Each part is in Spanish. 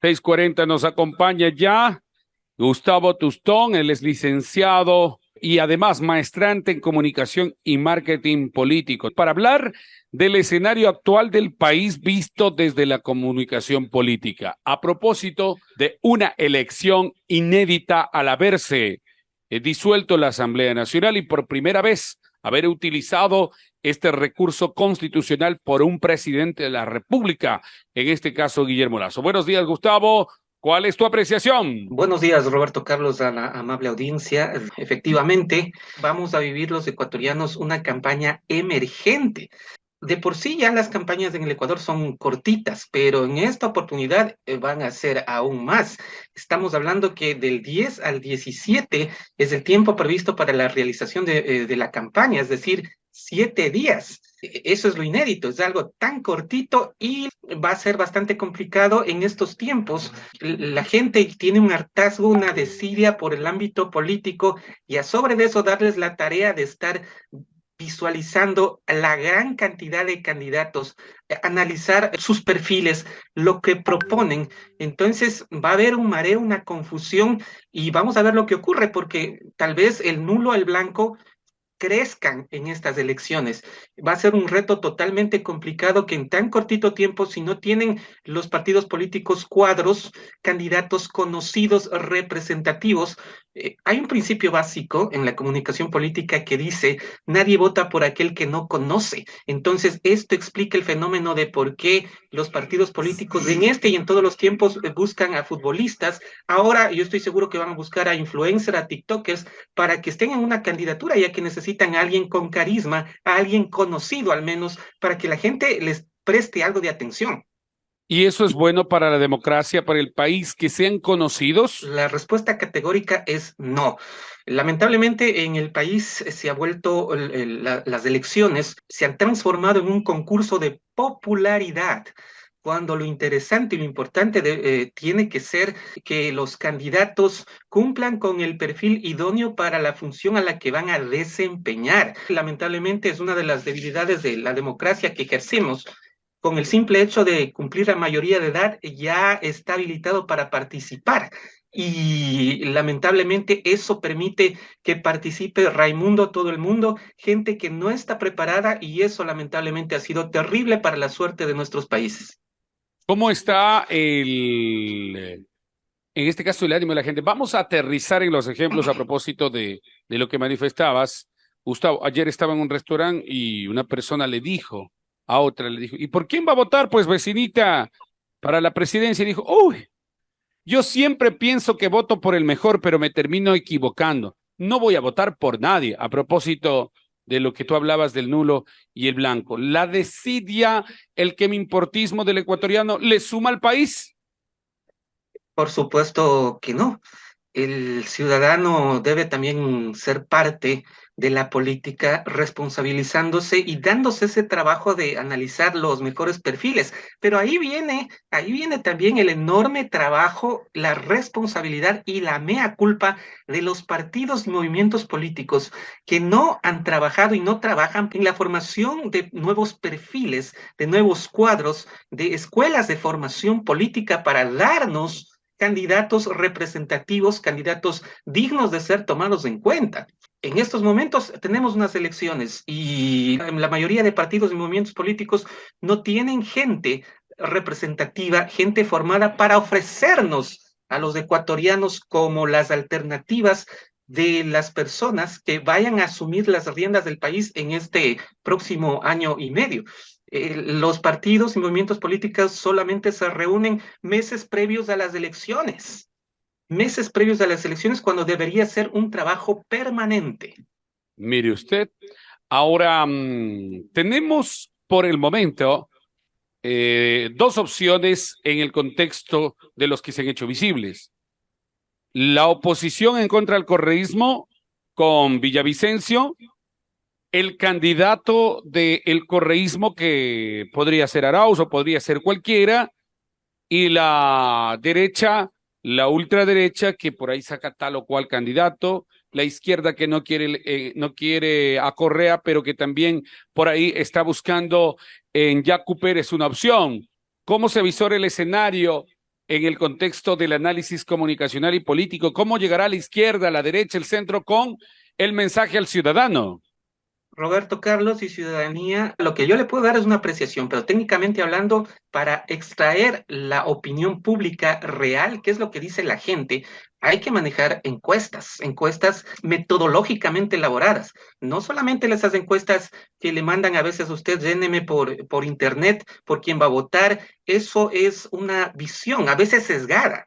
6:40 nos acompaña ya Gustavo Tustón. Él es licenciado y además maestrante en comunicación y marketing político, para hablar del escenario actual del país visto desde la comunicación política, a propósito de una elección inédita al haberse disuelto la Asamblea Nacional y por primera vez haber utilizado este recurso constitucional por un presidente de la República, en este caso Guillermo Lasso. Buenos días, Gustavo. ¿Cuál es tu apreciación? Buenos días, Roberto Carlos, a la amable audiencia. Efectivamente, vamos a vivir los ecuatorianos una campaña emergente. De por sí ya las campañas en el Ecuador son cortitas, pero en esta oportunidad van a ser aún más. Estamos hablando que del 10 al 17 es el tiempo previsto para la realización de la campaña, es decir, 7 días. Eso es lo inédito, es algo tan cortito y va a ser bastante complicado en estos tiempos. La gente tiene un hartazgo, una desidia por el ámbito político y a sobre de eso darles la tarea de estar visualizando la gran cantidad de candidatos, analizar sus perfiles, lo que proponen. Entonces va a haber un mareo, una confusión y vamos a ver lo que ocurre, porque tal vez el nulo, el blanco, crezcan en estas elecciones. Va a ser un reto totalmente complicado que en tan cortito tiempo, si no tienen los partidos políticos cuadros, candidatos conocidos, representativos, hay un principio básico en la comunicación política que dice, nadie vota por aquel que no conoce. Entonces, esto explica el fenómeno de por qué los partidos políticos en este y en todos los tiempos buscan a futbolistas. Ahora yo estoy seguro que van a buscar a influencers, a TikTokers, para que estén en una candidatura, ya que necesitan a alguien con carisma, a alguien conocido al menos, para que la gente les preste algo de atención. ¿Y eso es bueno para la democracia, para el país, que sean conocidos? La respuesta categórica es no. Lamentablemente en el país se ha vuelto, las elecciones se han transformado en un concurso de popularidad, cuando lo interesante y lo importante tiene que ser que los candidatos cumplan con el perfil idóneo para la función a la que van a desempeñar. Lamentablemente es una de las debilidades de la democracia que ejercemos. Con el simple hecho de cumplir la mayoría de edad ya está habilitado para participar. Y lamentablemente eso permite que participe Raimundo, todo el mundo, gente que no está preparada, y eso lamentablemente ha sido terrible para la suerte de nuestros países. ¿Cómo está en este caso, el ánimo de la gente? Vamos a aterrizar en los ejemplos a propósito de lo que manifestabas. Gustavo, ayer estaba en un restaurante y una persona le dijo a otra, le dijo, ¿y por quién va a votar? Pues vecinita, para la presidencia. Y dijo, uy, yo siempre pienso que voto por el mejor, pero me termino equivocando. No voy a votar por nadie. A propósito de lo que tú hablabas del nulo y el blanco. La desidia, el que me importismo del ecuatoriano, ¿le suma al país? Por supuesto que no. El ciudadano debe también ser parte de la política, responsabilizándose y dándose ese trabajo de analizar los mejores perfiles. Pero ahí viene también el enorme trabajo, la responsabilidad y la mea culpa de los partidos y movimientos políticos que no han trabajado y no trabajan en la formación de nuevos perfiles, de nuevos cuadros, de escuelas de formación política para darnos candidatos representativos, candidatos dignos de ser tomados en cuenta. En estos momentos tenemos unas elecciones y la mayoría de partidos y movimientos políticos no tienen gente representativa, gente formada para ofrecernos a los ecuatorianos como las alternativas de las personas que vayan a asumir las riendas del país en este próximo año y medio. Los partidos y movimientos políticos solamente se reúnen meses previos a las elecciones cuando debería ser un trabajo permanente. Mire usted, ahora tenemos por el momento dos opciones en el contexto de los que se han hecho visibles. La oposición en contra del correísmo con Villavicencio, el candidato del correísmo que podría ser Arauz o podría ser cualquiera, y la derecha, la ultraderecha, que por ahí saca tal o cual candidato, la izquierda que no quiere a Correa, pero que también por ahí está buscando en Yacu Pérez una opción. ¿Cómo se visora el escenario? en el contexto del análisis comunicacional y político? ¿Cómo llegará la izquierda, la derecha, el centro con el mensaje al ciudadano? Roberto Carlos y ciudadanía, lo que yo le puedo dar es una apreciación, pero técnicamente hablando, para extraer la opinión pública real, qué es lo que dice la gente, hay que manejar encuestas, encuestas metodológicamente elaboradas, no solamente esas encuestas que le mandan a veces a usted, lléneme por internet, por quién va a votar, eso es una visión, a veces sesgada.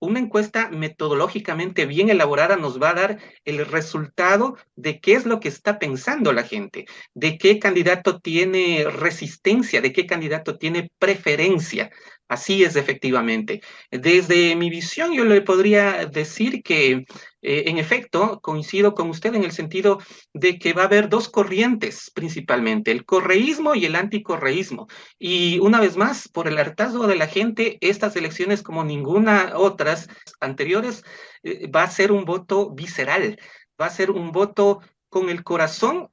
Una encuesta metodológicamente bien elaborada nos va a dar el resultado de qué es lo que está pensando la gente, de qué candidato tiene resistencia, de qué candidato tiene preferencia. Así es efectivamente. Desde mi visión, yo le podría decir que, en efecto, coincido con usted en el sentido de que va a haber dos corrientes principalmente, el correísmo y el anticorreísmo. Y una vez más, por el hartazgo de la gente, estas elecciones, como ninguna otras anteriores, va a ser un voto visceral, va a ser un voto con el corazón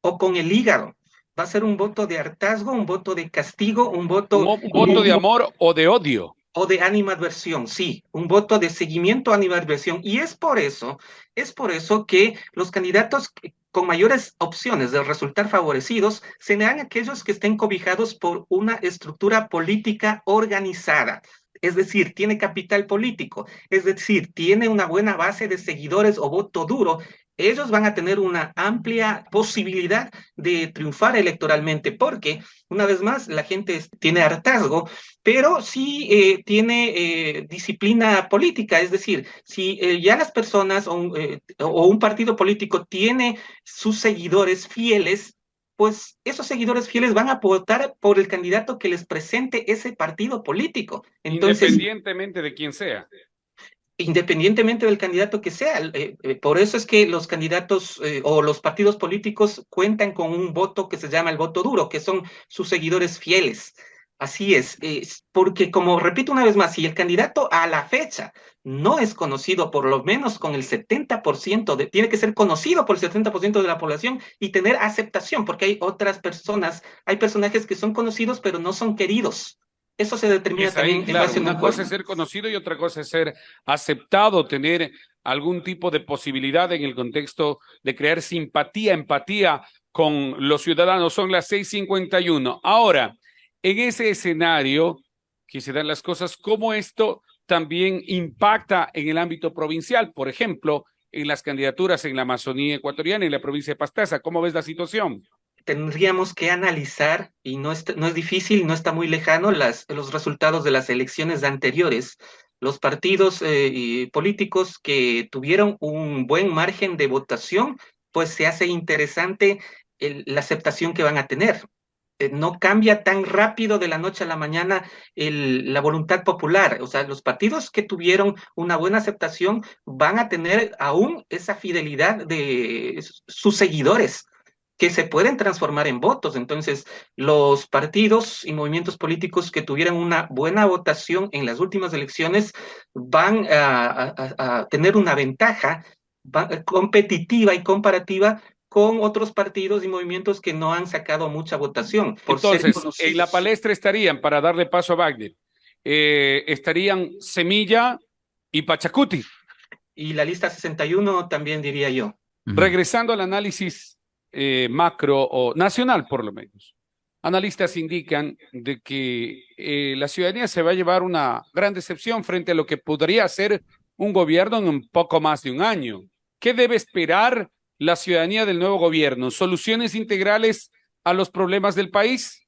o con el hígado. Va a ser un voto de hartazgo, un voto de castigo, un voto Un voto de amor o de odio. o de animadversión, sí, un voto de seguimiento a animadversión. Y es por eso que los candidatos con mayores opciones de resultar favorecidos serán aquellos que estén cobijados por una estructura política organizada. Es decir, tiene capital político, es decir, tiene una buena base de seguidores o voto duro. Ellos van a tener una amplia posibilidad de triunfar electoralmente, porque, una vez más, la gente tiene hartazgo, pero sí tiene disciplina política, es decir, si ya las personas o un partido político tiene sus seguidores fieles, pues esos seguidores fieles van a votar por el candidato que les presente ese partido político. Entonces, Independientemente de quién sea. independientemente del candidato que sea. Por eso es que los candidatos o los partidos políticos cuentan con un voto que se llama el voto duro, que son sus seguidores fieles. Así es porque como repito una vez más, si el candidato a la fecha no es conocido por lo menos con el 70%, tiene que ser conocido por el 70% de la población y tener aceptación, porque hay otras personas, hay personajes que son conocidos pero no son queridos. Eso se determina Es ahí, también en claro, base a una una cosa es encuesta. ser conocido y otra cosa es ser aceptado, tener algún tipo de posibilidad en el contexto de crear simpatía, empatía con los ciudadanos. Son las 6:51. Ahora, en ese escenario que se dan las cosas, ¿cómo esto también impacta en el ámbito provincial? Por ejemplo, en las candidaturas en la Amazonía ecuatoriana y en la provincia de Pastaza. ¿Cómo ves la situación? Tendríamos que analizar, y no es difícil, no está muy lejano, los resultados de las elecciones anteriores. Los partidos y políticos que tuvieron un buen margen de votación, pues se hace interesante la aceptación que van a tener. No cambia tan rápido de la noche a la mañana la voluntad popular. O sea, los partidos que tuvieron una buena aceptación van a tener aún esa fidelidad de sus seguidores que se pueden transformar en votos. Entonces, los partidos y movimientos políticos que tuvieran una buena votación en las últimas elecciones van a tener una ventaja competitiva y comparativa con otros partidos y movimientos que no han sacado mucha votación por ser Entonces, en la conocidos. palestra estarían, para darle paso a Wagner, estarían Semilla y Pachacuti. Y la lista 61 también diría yo. Regresando al análisis macro o nacional, por lo menos. Analistas indican de que la ciudadanía se va a llevar una gran decepción frente a lo que podría ser un gobierno en un poco más de un año. ¿Qué debe esperar la ciudadanía del nuevo gobierno? ¿Soluciones integrales a los problemas del país?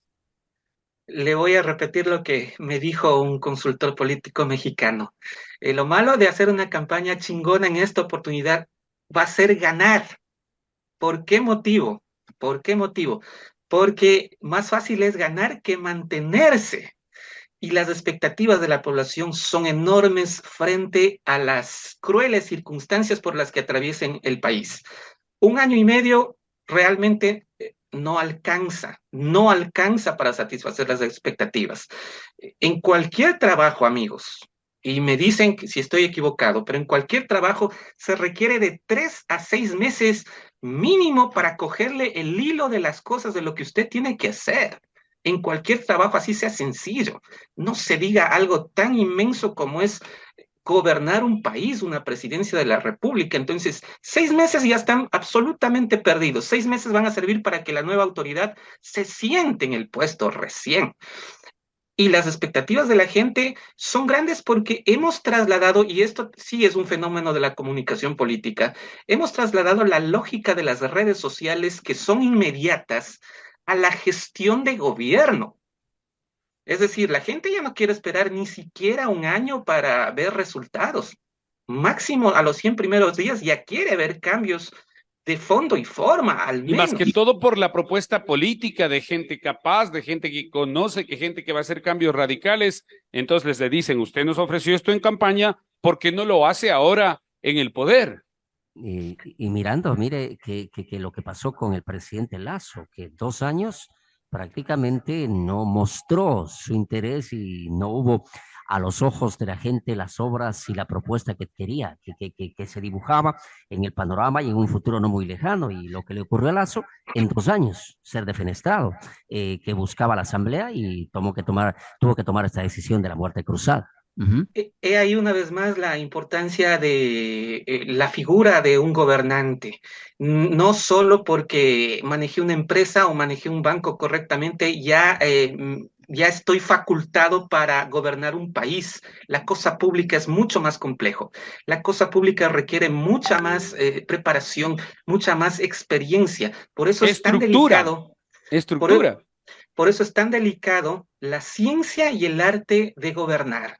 Le voy a repetir lo que me dijo un consultor político mexicano. Lo malo de hacer una campaña chingona en esta oportunidad va a ser ganar. ¿Por qué motivo? ¿Por qué motivo? Porque más fácil es ganar que mantenerse. Y las expectativas de la población son enormes frente a las crueles circunstancias por las que atraviesen el país. Un año y medio realmente no alcanza para satisfacer las expectativas. En cualquier trabajo, amigos, y me dicen que si estoy equivocado, pero en cualquier trabajo se requiere de 3 a 6 meses mínimo para cogerle el hilo de las cosas de lo que usted tiene que hacer. en cualquier trabajo, así sea sencillo. No se diga algo tan inmenso como es gobernar un país, una presidencia de la República. Entonces, 6 meses ya están absolutamente perdidos. 6 meses van a servir para que la nueva autoridad se siente en el puesto recién. Y las expectativas de la gente son grandes porque hemos trasladado, y esto sí es un fenómeno de la comunicación política, hemos trasladado la lógica de las redes sociales que son inmediatas a la gestión de gobierno. Es decir, la gente ya no quiere esperar ni siquiera un año para ver resultados. Máximo a los 100 primeros días ya quiere ver cambios de fondo y forma, al Y más que menos. todo por la propuesta política de gente capaz, de gente que conoce, que gente que va a hacer cambios radicales. Entonces le dicen, usted nos ofreció esto en campaña, ¿por qué no lo hace ahora en el poder? Y mirando, mire que lo que pasó con el presidente Lazo, que 2 años prácticamente no mostró su interés y no hubo a los ojos de la gente las obras y la propuesta que quería, que se dibujaba en el panorama y en un futuro no muy lejano. Y lo que le ocurrió a Lazo en 2 años, ser defenestrado, que buscaba la asamblea y tuvo que tomar esta decisión de la muerte cruzada. Ujú. He ahí una vez más la importancia de la figura de un gobernante. No solo porque manejé una empresa o manejé un banco correctamente, ya estoy facultado para gobernar un país. La cosa pública es mucho más complejo. La cosa pública requiere mucha más preparación, mucha más experiencia. Por eso es tan Estructura, delicado. Por, e- estructura. por eso es tan delicado la ciencia y el arte de gobernar.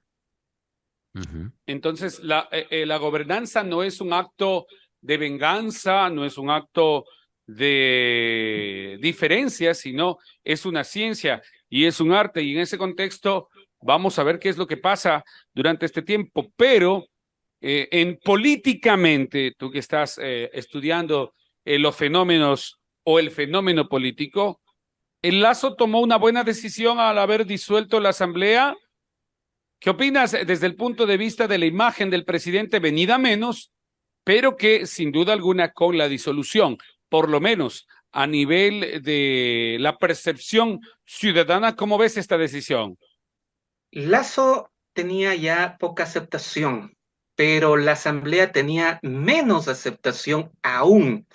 Ujú. Entonces, la gobernanza no es un acto de venganza, no es un acto de diferencia, sino es una ciencia y es un arte. Y en ese contexto, vamos a ver qué es lo que pasa durante este tiempo. Pero en políticamente, tú que estás estudiando los fenómenos o el fenómeno político, el Lazo tomó una buena decisión al haber disuelto la asamblea. ¿Qué opinas desde el punto de vista de la imagen del presidente venida menos, pero que sin duda alguna con la disolución, por lo menos a nivel de la percepción ciudadana, ¿cómo ves esta decisión? Lazo tenía ya poca aceptación, pero la asamblea tenía menos aceptación aún.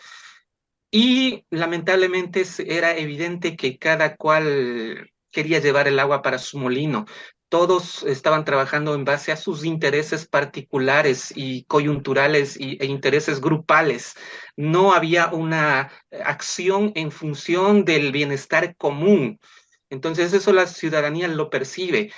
Y lamentablemente era evidente que cada cual quería llevar el agua para su molino. Todos estaban trabajando en base a sus intereses particulares y coyunturales e intereses grupales. No había una acción en función del bienestar común. Entonces eso la ciudadanía lo percibe.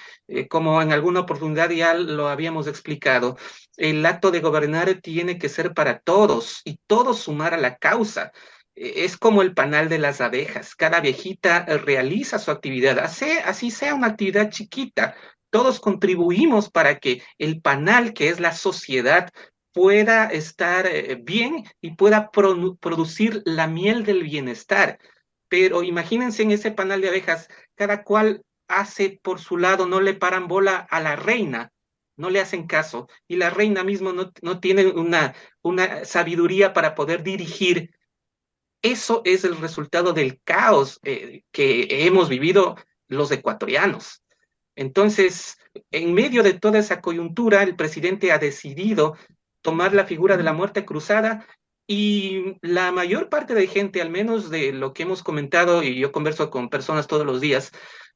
Como en alguna oportunidad ya lo habíamos explicado, el acto de gobernar tiene que ser para todos y todos sumar a la causa. Es como el panal de las abejas. Cada abejita realiza su actividad, así sea una actividad chiquita. Todos contribuimos para que el panal, que es la sociedad, pueda estar bien y pueda producir la miel del bienestar. Pero imagínense en ese panal de abejas, cada cual hace por su lado, no le paran bola a la reina, no le hacen caso, y la reina mismo no tiene una sabiduría para poder dirigir. Eso es el resultado del caos que hemos vivido los ecuatorianos. Entonces, en medio de toda esa coyuntura, el presidente ha decidido tomar la figura de la muerte cruzada y la mayor parte de gente, al menos de lo que hemos comentado, y yo converso con personas todos los días,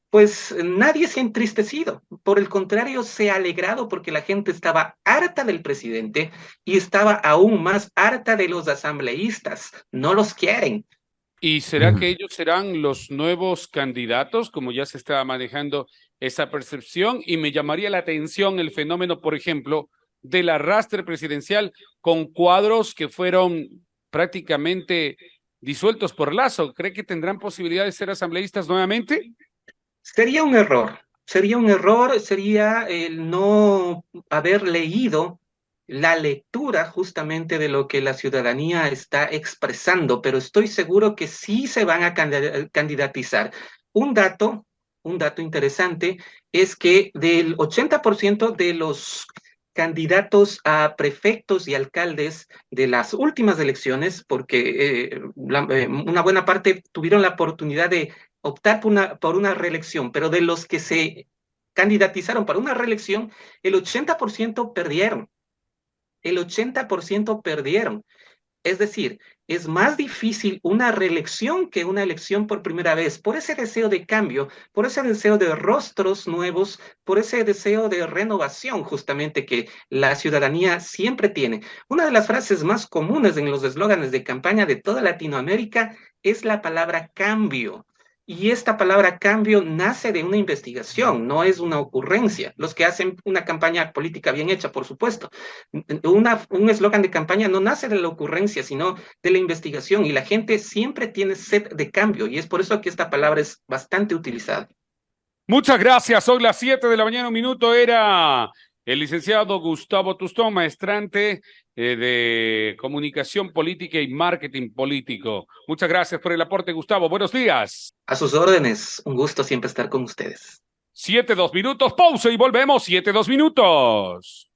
pues nadie se ha entristecido. Por el contrario, se ha alegrado porque la gente estaba harta del presidente y estaba aún más harta de los asambleístas. No los quieren. ¿Y será Ujú. que ellos serán los nuevos candidatos, como ya se está manejando esa percepción? Y me llamaría la atención el fenómeno, por ejemplo, del arrastre presidencial con cuadros que fueron prácticamente disueltos por Lazo. ¿Cree que tendrán posibilidad de ser asambleístas nuevamente? Sería un error. Sería un error, sería el no haber leído la lectura justamente de lo que la ciudadanía está expresando, pero estoy seguro que sí se van a candidatizar. Un dato, un dato interesante es que del 80% de los candidatos a prefectos y alcaldes de las últimas elecciones, porque una buena parte tuvieron la oportunidad de optar por una reelección, pero de los que se candidatizaron para una reelección, el 80% perdieron. El 80% perdieron. Es decir, es más difícil una reelección que una elección por primera vez, por ese deseo de cambio, por ese deseo de rostros nuevos, por ese deseo de renovación justamente que la ciudadanía siempre tiene. Una de las frases más comunes en los eslóganes de campaña de toda Latinoamérica es la palabra cambio. Y esta palabra cambio nace de una investigación, no es una ocurrencia. Los que hacen una campaña política bien hecha, por supuesto. Un eslogan de campaña no nace de la ocurrencia, sino de la investigación. Y la gente siempre tiene sed de cambio. Y es por eso que esta palabra es bastante utilizada. Muchas gracias. Son las 7 de la mañana, un minuto. Era el licenciado Gustavo Tustón, maestrante de Comunicación Política y Marketing Político. Muchas gracias por el aporte, Gustavo. Buenos días. A sus órdenes. Un gusto siempre estar con ustedes. 7, 2 minutos. Pausa y volvemos. 7, 2 minutos.